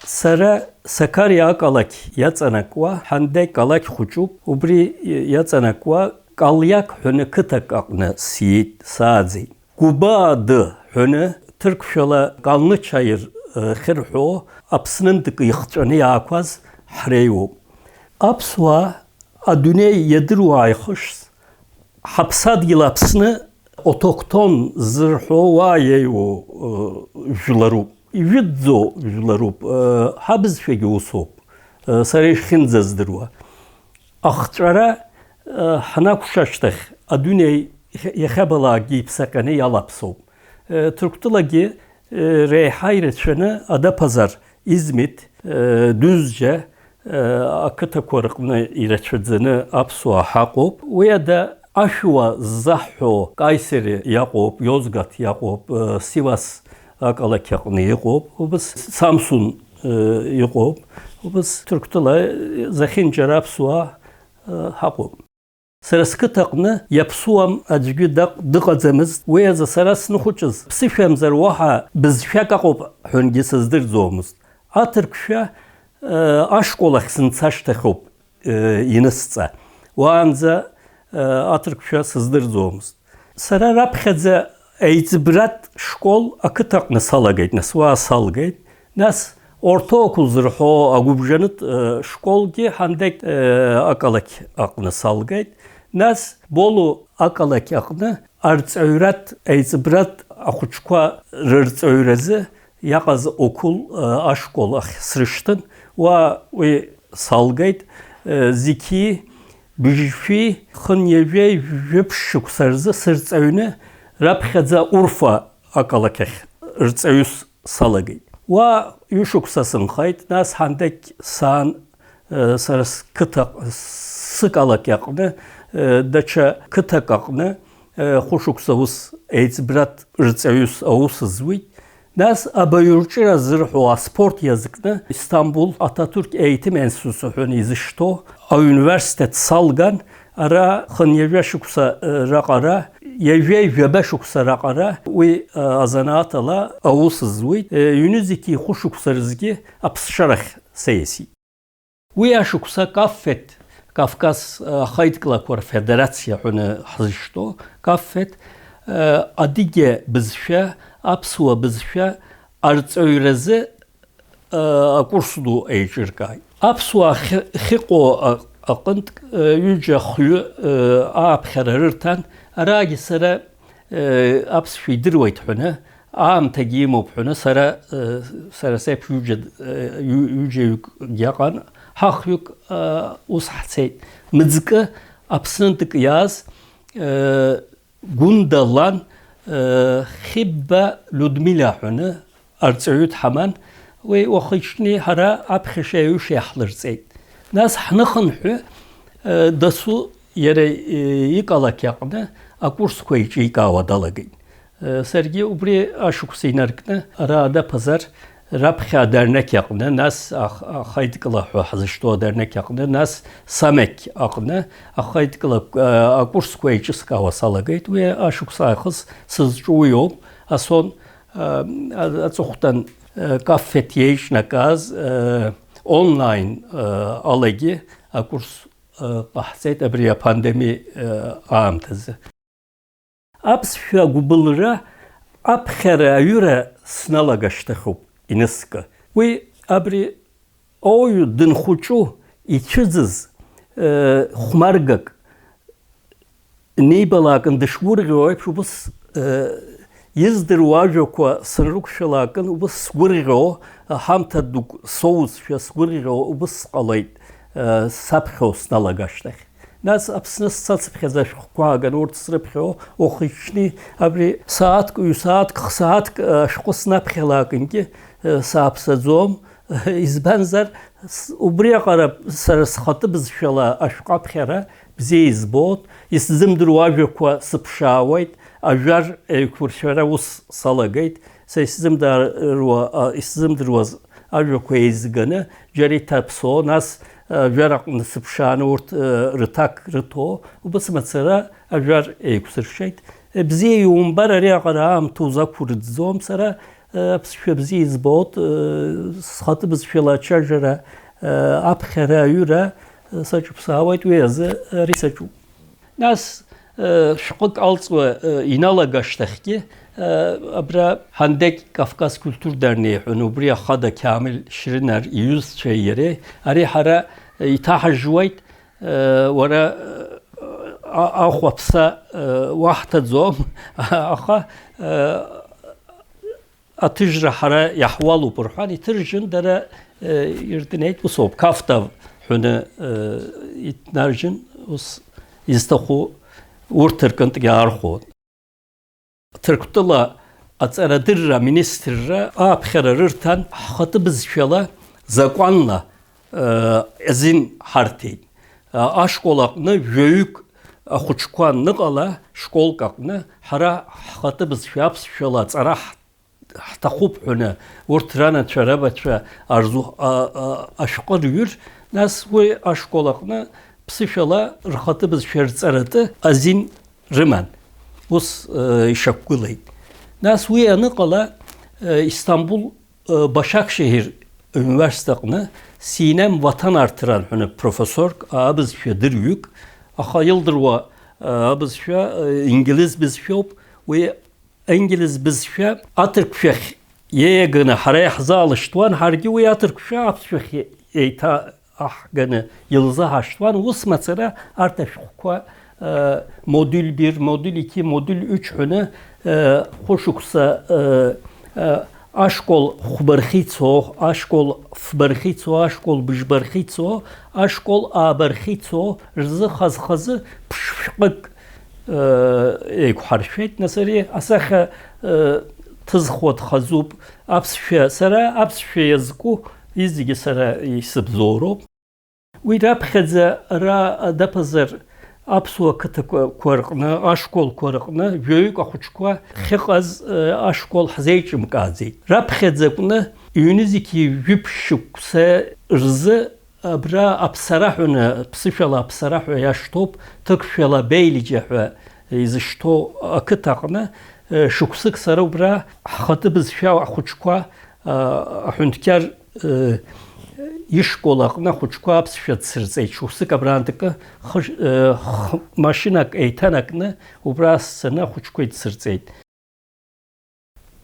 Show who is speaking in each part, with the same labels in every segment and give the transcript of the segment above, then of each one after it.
Speaker 1: Сара Сакария акалак яцанаква, хандек алак хучуб, убри яцанаква калyak höne kıtak akna siyit sazi. Gubaadı höne Türkçala kanlı çayır xirho apsının dıkı yıkçanı yakvaz hreyu. Apswa adüne yediru ayxış hapsad yılapsını otokton zırho vayeyu jularu. Видзо жларуп хабз феги усоп сареш хинзаздырва ахчара ханакушаштах адуней яхабала гипсакане ялапсоп Türktıлаги reyhayretşene Adapazar İzmit Düzce akıta korukna ireçedzene apsuğa haqop veya da aşuva zahho Kayseri yaqop Yozgat yaqop Sivas akala yakını yıkop, biz Samsun yıkop, biz Türk'tüla zahin cerab suğa haqop. Sırası takını yapsuam acıgı dıqazımız ve yazı sarasını xuçuz. Psifemzer vaha biz şakaqop höngisizdir zoğumuz. Atırkşa aşk olaksın saçtakop yinısca. Vaanza atırkşa sızdır zoğumuz. Sara rapxedze Eğitibrat şkol akı takını salagayt, nasva salgayt. Nas ortaokul zırho agubjanıt şkol ki handek akalak akını salgayt. Nas bolu akalak akını arts öğret eğitibrat akuçka rırts öğrezi yakaz okul aşkol sırıştın ve salgayt ziki bijfi khınyeje jepşuk sarzı sırts öğne Rapxedza Urfa akalakeh rtsayus salagay. Wa yuşuksasın khayt nas handek san saras kıtak sık alakyakne daça kıtakakne xuşuksavus eğitibrat rtsayus avusızvit. Nas abayurçira zırho sport yazıkne İstanbul Atatürk Eğitim Enstitüsü hönizişto a üniversitet salgan ara khanyevya şuksa raqara Yevye jebeşuksa raqara ve azanaatala avusızvit yünüziki xuşuksa rizgi apsşarах seyesi. Ve yaşuksa kaffet Kafkas Xaytkla Federatsiya hüne hazışto kaffet adige bizşe apsuva bizşe arts öyrezi kursudu eğirkay. Apsuva xiqo aqınt yüce xuyu apxerarırtan Aragi sara aps fidirwayt hüne am tegimop hüne sara sep yüce yaqan haq yuk usahsay mızkı apsıntık yaz gundalan xibba Ludmila hüne artsayut haman ve oxişni hara apxişeyu şehlirsay nas hnaxın hü dasu yere yıkalak yakını akurs koyucu yıkava dalagın. Sergi ubri aşık sinarkını arada pazar Rabxa dernek yakını nas xaydıkla hazışto dernek yakını nas samek yakını xaydıkla akurs koyucu skava salagın ve aşık sayxız sızcuyum ason atsoxtan kaffetiyeş nakaz online alagi akurs bahset abriya pandemi amtazı. Aps şu gubulra apxera yura snalagaştaxup iniska. Ve abri oyu din xuçu içiziz xumargak neybalakın dışvurgı şu bus yizdir vajo sınruk şalakın bus vurgı hamtaduk soğuz şas vurgı bus qalayt sapxo snalagaştaq. Nas apsnas satsıpxezaş quagan ortsrıpxo oxişni abri saat 40 şqosnapxelakın ki sapsazom izbenzer ubriya qarab sarasxatı biz şala aşqapxera bize izbot isizim durvajo qua sıpşavayt ajar kurşara us salagayt sesizim darwa isizim durvaz ajo quezgana jari tapso nas Jaraq sıpşanı ort rıtak rıto ubasmatsara ajar kusırşayt bize yumbar araya qaram tuza kurdzom sara аԥсшәа бзиа избоит, схатәы бызшәала ачаржәара аԥхьара аҩыра саҿыԥсаауеит, уи азы ари саҿуп. Нас шәҟәык алҵуа иналагашьҭахьгьы абра Ҳандеқ Кавказ Культур Дернеи ҳәа убри ахада Камил Шьринар иҩызцәеи иареи ари ҳара иҭаҳажжуеит, уара ахәаԥса уаҳҭаӡом, аха аҭыжра ҳара иаҳуалуп рҳәан иҭыржьын, дара ирднеит, усоуп Кавтав ҳәаны иҭнаржьын, ус изҭаху урҭ рҟынтәгьы аархәон. Ҭырқәтәыла аҵарадырра министрра ааԥхьара рырҭан, ҳхатәы бызшәала закәанла азин ҳарҭеит. Ашкол аҟны жәаҩык ахәыҷқәа аныҟала, школк аҟны ҳара ҳхатәы бызшәа аԥсшәала аҵара ҳҭахуп ҳәаны урҭ ранацәа рабацәа ашәҟәы рҩыр, нас уи ашкол аҟны ԥсышәала рхатәы бызшәа рҵаратәы азин рыман. Ус ишақәгылеит. Нас уи аныҟала Истамбул Башакшеҳир университет аҟны Синем Ватан Арттыран ҳәаны профессорк абызшәа дырҩык, аха илдыруа абызшәа ингилиз бызшәоуп, уи аингилиз бызшәа аҭырқәшәахь иеиаганы ҳара иаҳзаалышьҭуан, ҳаргьы уи аҭырқәшәа аԥсшәахь еиҭаҳганы илзаҳашьҭуан. Ус мацара арҭ ашәҟәқәа модуль 1, модуль 2, модуль 3 ҳәаны хәышықәса ашкол хәбархьицо, ашкол фбархьицо, ашкол быжьбархьицо, ашкол аабархьицо рзы хаз-хазы ԥшшәҟык еиқәҳаршәеит. Нас ари асахьа ҭызхуа дхазуп, аԥсшәа, сара аԥсшәа иазку изегьы сара исыбзоуроуп. Уи раԥхьаӡа ара даԥазар аԥсуа қыҭақәа рҟны, ашколқәа рҟны жәаҩык ахәыҷқәа хьыҟаз ашкол ҳзеиҿымкааӡеит. Раԥхьаӡа аҟны иҩнызқьи жәиԥшьықәса рзы абра аԥсара ҳәаны, ԥсышәала аԥсара ҳәа иашьҭоуп, ҭырқәшәала Беилиџьа ҳәа изышьҭоу ақыҭа аҟны шықәсык сара убра ҳхатәы бызшәа ахәыҷқәа аҳәынҭқьар ишкол аҟны ахәыҷқәа аԥсшәа дсырҵеит. Шықәсык абраантәыкы машинак еиҭанакны убра сцаны ахәыҷқәа идсырҵеит.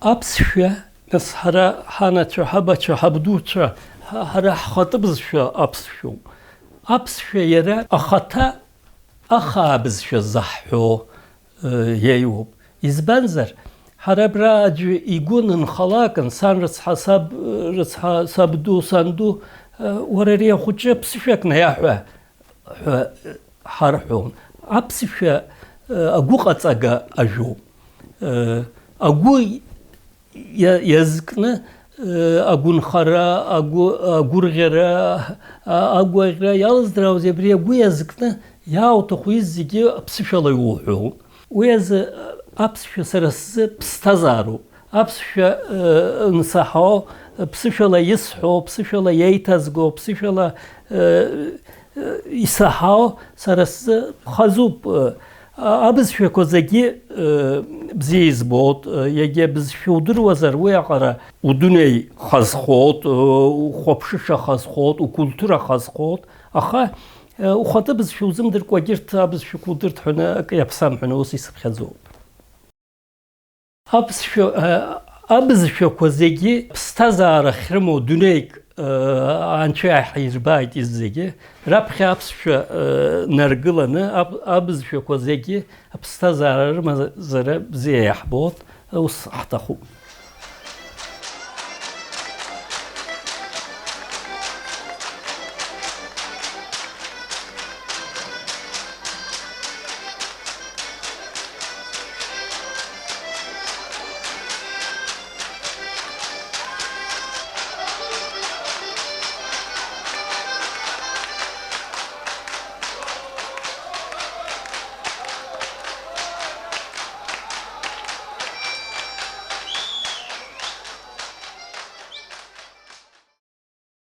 Speaker 1: Аԥсшәа, нас ҳара ҳанацәа, ҳабацәа, ҳабдуцәа, ҳара ҳхатәы бызшәа аԥсшәоуп. Аԥсшәа иара ахаҭа ахаа бызшәа заҳҳәо иеиуоуп. Избанзар, ҳара абра аӡәы игәы нынхалакын, сан рыцҳа, саб рыцҳа, сабду, санду, уара ари ахәыҷы ԥсышәак наиаҳәа ҳәа ҳарҳәон. Аԥсшәа агәыҟаҵага ажәоуп. Агәы иазкны агәынхара, агәырӷьара, агәаӷьра иалыздраауаз абри агәы иазкны иаауҭаху иззегьы аԥсышәала иуҳәон. Уи азы аԥсшәа сара сзы ԥсҭазаароуп. Аԥсшәа нсаҳауа, ԥсышәала исҳәо, ԥсышәала иеиҭазго, ԥсышәала исаҳауа сара сзы хазуп. Абызшәақәа зегьы бзиа избоит, иагьа бызшәа удыруазар уи аҟара удунеи хазхоит, ухәаԥшыша хазхоит, укультура хазхоит, аха ухатәы бызшәа узымдыркәа егьырҭ абызшәақәа удырт ҳәаны акы иаԥсам ҳәаны ус исыԥхьаӡоуп. Абызшәақәа зегьы ԥсҭазаара ахьрымоу дунеик анцәа иаҳирбааит иззегьы, раԥхьа аԥсшәа наргыланы абызшәақәа зегьы аԥсҭазаара рымазара бзиа иаҳбоит, ус ҳҭахуп.